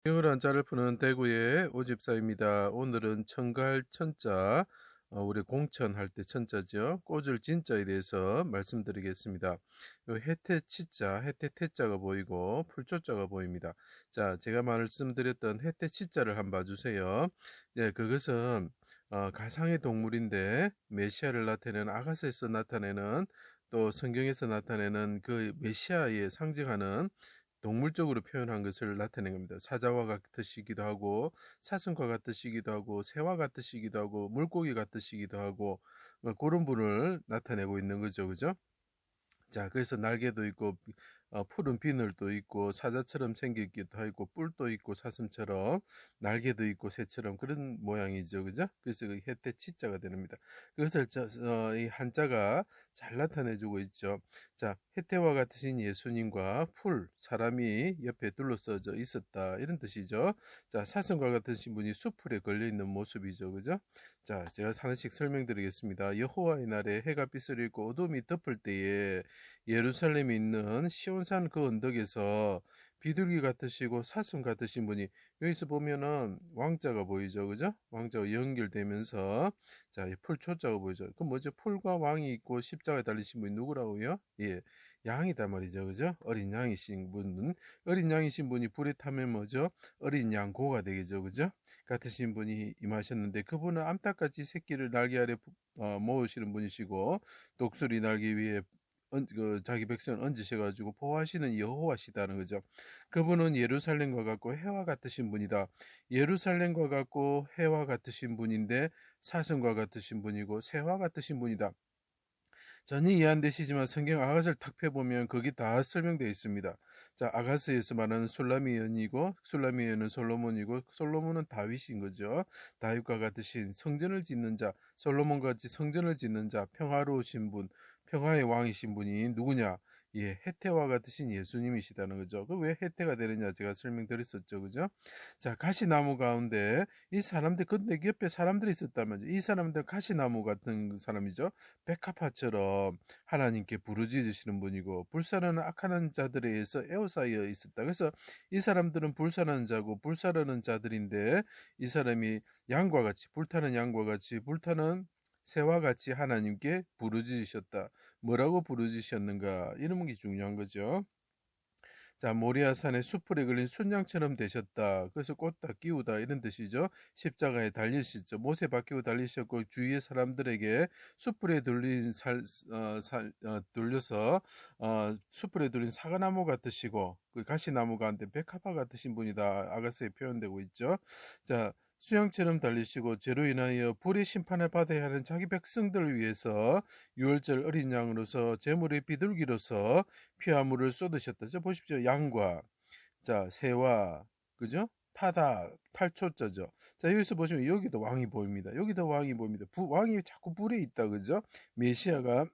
비을 한자를 푸는 대구의 오집사입니다. 오늘은 천갈 천자, 우리 공천할 때 천자죠. 꽂을 진자에 대해서 말씀드리겠습니다. 요 해태 치자, 해태 태자가 보이고 풀초자가 보입니다. 자, 제가 말씀드렸던 해태 치자를 한번 봐주세요. 네, 그것은 가상의 동물인데 메시아를 나타내는 아가서에서 나타내는 또 성경에서 나타내는 그 메시아에 상징하는 동물적으로 표현한 것을 나타낸 겁니다. 사자와 같으시기도 하고 사슴과 같으시기도 하고 새와 같으시기도 하고 물고기 같으시기도 하고 그런 분을 나타내고 있는 거죠. 그죠? 자, 그래서 날개도 있고 푸른 비늘도 있고 사자처럼 생기기도 하고 뿔도 있고 사슴처럼 날개도 있고 새처럼 그런 모양이죠. 그죠? 그래서 그 해태 치자가 됩니다. 그것을 이 한자가 잘 나타내주고 있죠. 자, 해태와 같으신 예수님과 사람이 옆에 둘러싸져 있었다. 이런 뜻이죠. 자, 사슴과 같으신 분이 수풀에 걸려있는 모습이죠. 그죠? 자, 제가 하나씩 설명드리겠습니다. 여호와의 날에 해가 빛을 잃고 어둠이 덮을 때에 예루살렘에 있는 시온산 그 언덕에서 비둘기 같으시고 사슴 같으신 분이 여기서 보면은 왕자가 보이죠. 그죠? 왕자가 연결되면서 자, 이 풀초자가 보이죠. 그 뭐죠? 풀과 왕이 있고 십자가에 달리신 분이 누구라고요? 예. 양이다 말이죠. 그죠? 어린 양이신 분은 어린 양이신 분이 불에 타면 뭐죠? 어린 양고가 되겠죠. 그죠? 같으신 분이 임하셨는데 그분은 암탉같이 새끼를 날개 아래 모으시는 분이시고 독수리 날개 위에 자기 백성을 얹으셔가지고 보호하시는 여호와시다는 거죠. 그분은 예루살렘과 같고 해와 같으신 분이다. 예루살렘과 같고 해와 같으신 분인데 사슴과 같으신 분이고 새와 같으신 분이다. 전혀 이해 안 되시지만 성경 아가서를 탁 펴보면 거기 다 설명되어 있습니다. 자, 아가서에서 말하는 술라미언이고 술라미언은 솔로몬이고 솔로몬은 다윗인 거죠. 다윗과 같으신 성전을 짓는 자, 솔로몬과 같이 성전을 짓는 자, 평화로우신 분, 평화의 왕이신 분이 누구냐? 예, 해태와 같으신 예수님이시다는 거죠. 그 왜 해태가 되느냐 제가 설명드렸었죠. 그죠? 자, 가시나무 가운데 이 사람들, 근데 옆에 사람들이 있었다면 이 사람들 가시나무 같은 사람이죠. 백합화처럼 하나님께 부르짖으시는 분이고 불사르는 악한 자들에 의해서 에워싸여 있었다. 그래서 이 사람들은 불사르는 자고 불사르는 자들인데 이 사람이 양과 같이 불타는 양과 같이 불타는 새와 같이 하나님께 부르짖으셨다. 뭐라고 부르짖으셨는가? 이런 게 중요한 거죠. 자, 모리아산의 수풀에 걸린 순양처럼 되셨다. 그래서 꽂다, 끼우다 이런 뜻이죠. 십자가에 달리셨죠. 못에 박히고 달리셨고 주위의 사람들에게 수풀에 돌려서 수풀에 돌린 사과나무 같으시고 그 가시나무 가운데 백합화 같으신 분이다. 아가서에 표현되고 있죠. 자, 수양처럼 달리시고 죄로 인하여 불의 심판을 받아야 하는 자기 백성들을 위해서 유월절 어린 양으로서 제물의 비둘기로서 피와 물을 쏟으셨다. 자, 보십시오. 양과 자, 새와 그죠? 타다 탈초자죠. 자, 여기서 보시면 여기도 왕이 보입니다. 여기도 왕이 보입니다. 왕이 자꾸 불에 있다. 그죠? 메시아가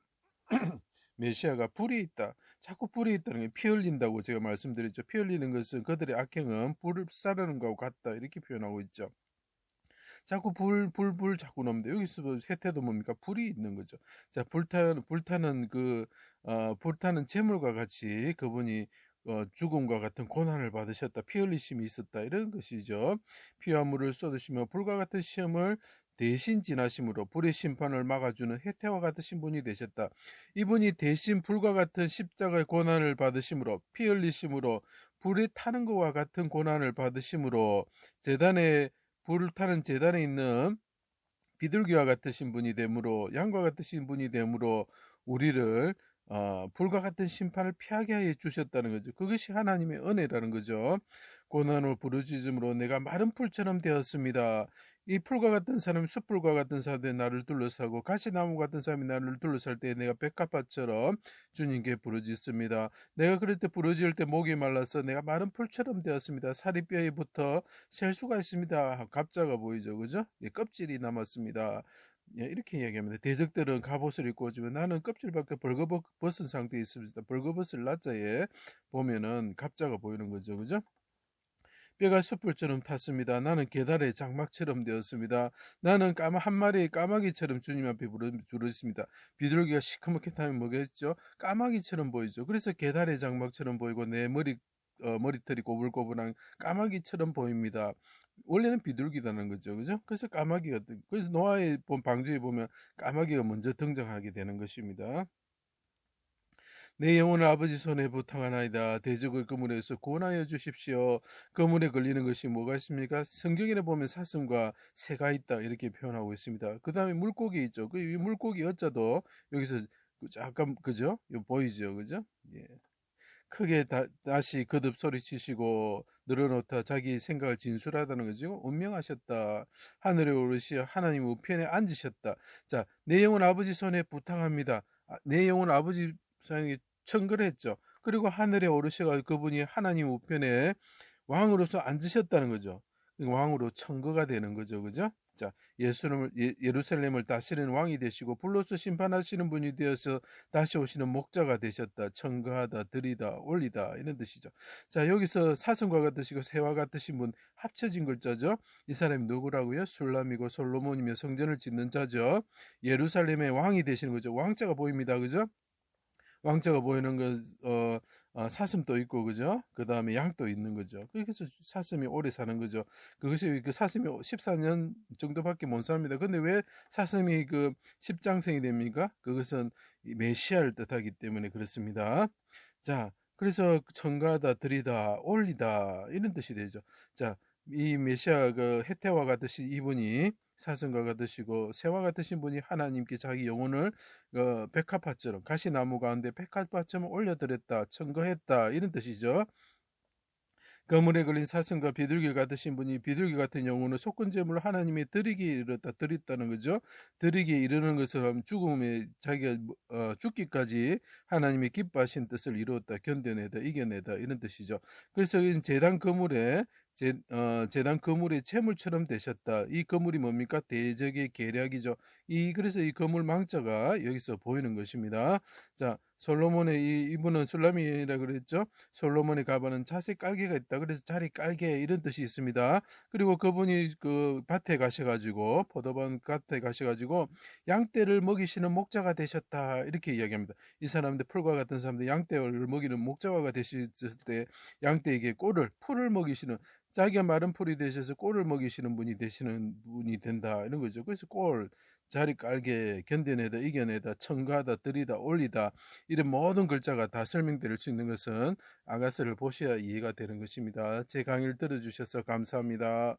메시아가 불이 있다. 자꾸 불이 있다는 게 피 흘린다고 제가 말씀드렸죠. 피 흘리는 것은 그들의 악행은 불을 싸르는 것과 같다. 이렇게 표현하고 있죠. 자꾸 불 자꾸 나옵니다. 여기서 해태도 뭡니까? 불이 있는 거죠. 자, 불타는 재물과 같이 그분이 죽음과 같은 고난을 받으셨다. 피 흘리심이 있었다. 이런 것이죠. 피와 물을 쏟으시며 불과 같은 시험을 대신 지나심으로 불의 심판을 막아주는 해태와 같으신 분이 되셨다. 이분이 대신 불과 같은 십자가의 고난을 받으심으로 피 흘리심으로 불이 타는 것과 같은 고난을 받으심으로 재단에 불을 타는 재단에 있는 비둘기와 같으신 분이 되므로 양과 같으신 분이 되므로 우리를 불과 같은 심판을 피하게 하여 주셨다는 거죠. 그것이 하나님의 은혜라는 거죠. 고난을 부르짖음으로 내가 마른 풀처럼 되었습니다. 이 풀과 같은 사람이 숯불과 같은 사람이 나를 둘러싸고 가시나무 같은 사람이 나를 둘러쌀 때 내가 백합화처럼 주님께 부르짖습니다. 내가 그럴 때 부르짖을 때 목이 말라서 내가 마른 풀처럼 되었습니다. 살이 뼈에 붙어 셀 수가 있습니다. 갑자가 보이죠. 그죠? 예, 껍질이 남았습니다. 예, 이렇게 이야기합니다. 대적들은 갑옷을 입고 오지만 나는 껍질밖에 벌거벗은 상태에 있습니다. 벌거벗을 낮자에 보면은 갑자가 보이는 거죠. 그죠? 뼈가 숯불처럼 탔습니다. 나는 계달의 장막처럼 되었습니다. 나는 한 마리의 까마귀처럼 주님 앞에 부르짖습니다. 비둘기가 시커멓게 타면 뭐겠죠? 까마귀처럼 보이죠. 그래서 계달의 장막처럼 보이고 내 머리 머리털이 꼬불꼬불한 까마귀처럼 보입니다. 원래는 비둘기라는 거죠. 그죠? 그래서 까마귀가, 그래서 노아의 방주에 보면 까마귀가 먼저 등장하게 되는 것입니다. 내 영혼을 아버지 손에 부탁하나이다. 대적을 그물에서 구원하여 주십시오. 그물에 걸리는 것이 뭐가 있습니까? 성경에 보면 사슴과 새가 있다 이렇게 표현하고 있습니다. 그 다음에 물고기 있죠. 그 물고기 어자도 여기서 잠깐 그죠? 보이죠, 그죠? 예. 크게 다시 거듭 소리치시고 늘어놓다 자기 생각을 진술하다는 거죠. 운명하셨다. 하늘에 오르시어 하나님 우편에 앉으셨다. 자, 내 영혼 아버지 손에 부탁합니다. 내 영혼 아버지 손에 청구를 했죠. 그리고 하늘에 오르셔가 그분이 하나님 우편에 왕으로서 앉으셨다는 거죠. 왕으로 청거가 되는 거죠. 그죠? 자, 예루살렘을 다스리는 왕이 되시고 불로서 심판하시는 분이 되어서 다시 오시는 목자가 되셨다. 청거하다, 드리다, 올리다 이런 뜻이죠. 자, 여기서 사슴과 같으시고 새와 같으신 분 합쳐진 글자죠. 이 사람이 누구라고요? 술람이고 솔로몬이며 성전을 짓는 자죠. 예루살렘의 왕이 되시는 거죠. 왕자가 보입니다. 그죠? 왕자가 보이는 건 사슴도 있고 그죠? 그 다음에 양도 있는 거죠. 그래서 사슴이 오래 사는 거죠. 그것이 그 사슴이 14년 정도밖에 못 삽니다. 근데 왜 사슴이 그 십장생이 됩니까? 그것은 메시아를 뜻하기 때문에 그렇습니다. 자, 그래서 청가하다, 드리다, 올리다 이런 뜻이 되죠. 자, 이 메시아 그 해태와 같으시 이분이 사슴과 같으시고 새와 같으신 분이 하나님께 자기 영혼을 백합화처럼 가시나무 가운데 백합화처럼 올려드렸다, 청거했다 이런 뜻이죠. 그물에 걸린 사슴과 비둘기 같으신 분이 비둘기 같은 영혼을 속건제물로 하나님의 드리기에 이르렀다, 드렸다는 거죠. 드리기에 이르는 것을 죽음에 자기가 죽기까지 하나님의 기뻐하신 뜻을 이루었다, 견뎌내다, 이겨내다 이런 뜻이죠. 그래서 제단 그물에 제단 그물의 채물처럼 되셨다. 이 그물이 뭡니까? 대적의 계략이죠. 그래서 이 그물 망자가 여기서 보이는 것입니다. 자, 솔로몬의 이분은 술람이라 그랬죠. 솔로몬의 가방은 자세 깔개가 있다. 그래서 자리 깔개 이런 뜻이 있습니다. 그리고 그분이 그 밭에 가셔가지고 포도밭 밭에 가셔가지고 양떼를 먹이시는 목자가 되셨다 이렇게 이야기합니다. 이 사람들 풀과 같은 사람들 양떼를 먹이는 목자가 되셨을 때 양떼에게 풀을 먹이시는 자기가 마른 풀이 되셔서 꼴을 먹이시는 분이 되시는 분이 된다 이런 거죠. 그래서 자리 깔게 견뎌내다 이겨내다 청가하다 들이다 올리다 이런 모든 글자가 다 설명될 수 있는 것은 아가서를 보셔야 이해가 되는 것입니다. 제 강의를 들어주셔서 감사합니다.